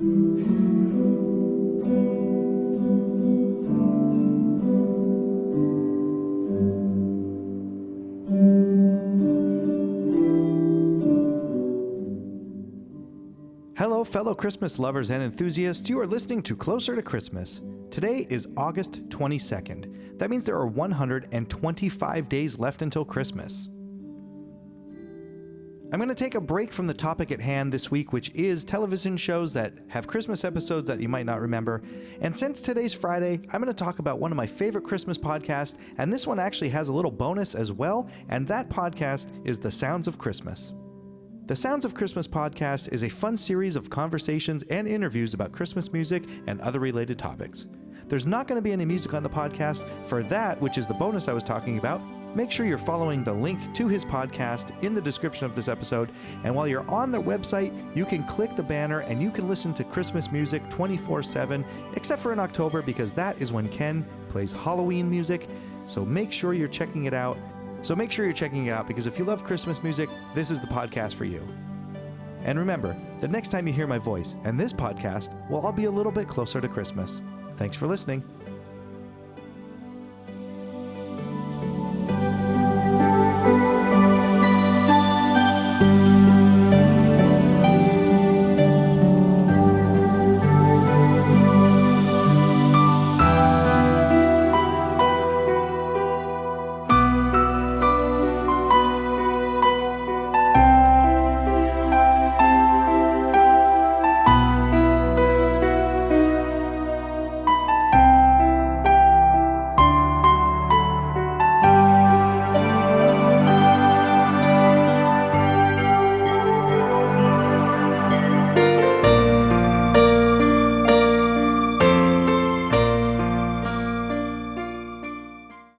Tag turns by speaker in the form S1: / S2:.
S1: Hello, fellow Christmas lovers and enthusiasts. You are listening to Closer to Christmas. Today is August 22nd. That means there are 125 days left until Christmas. I'm going to take a break from the topic at hand this week, which is television shows that have Christmas episodes that you might not remember. And since today's Friday, I'm going to talk about one of my favorite Christmas podcasts, and this one actually has a little bonus as well, and that podcast is The Sounds of Christmas. The Sounds of Christmas podcast is a fun series of conversations and interviews about Christmas music and other related topics. There's not going to be any music on the podcast. For that, which is the bonus I was talking about, make sure you're following the link to his podcast in the description of this episode. And while you're on their website, you can click the banner and you can listen to Christmas music 24/7, except for in October, because that is when Ken plays Halloween music. So make sure you're checking it out. Because if you love Christmas music, this is the podcast for you. And remember, the next time you hear my voice and this podcast will all be a little bit closer to Christmas. Thanks for listening.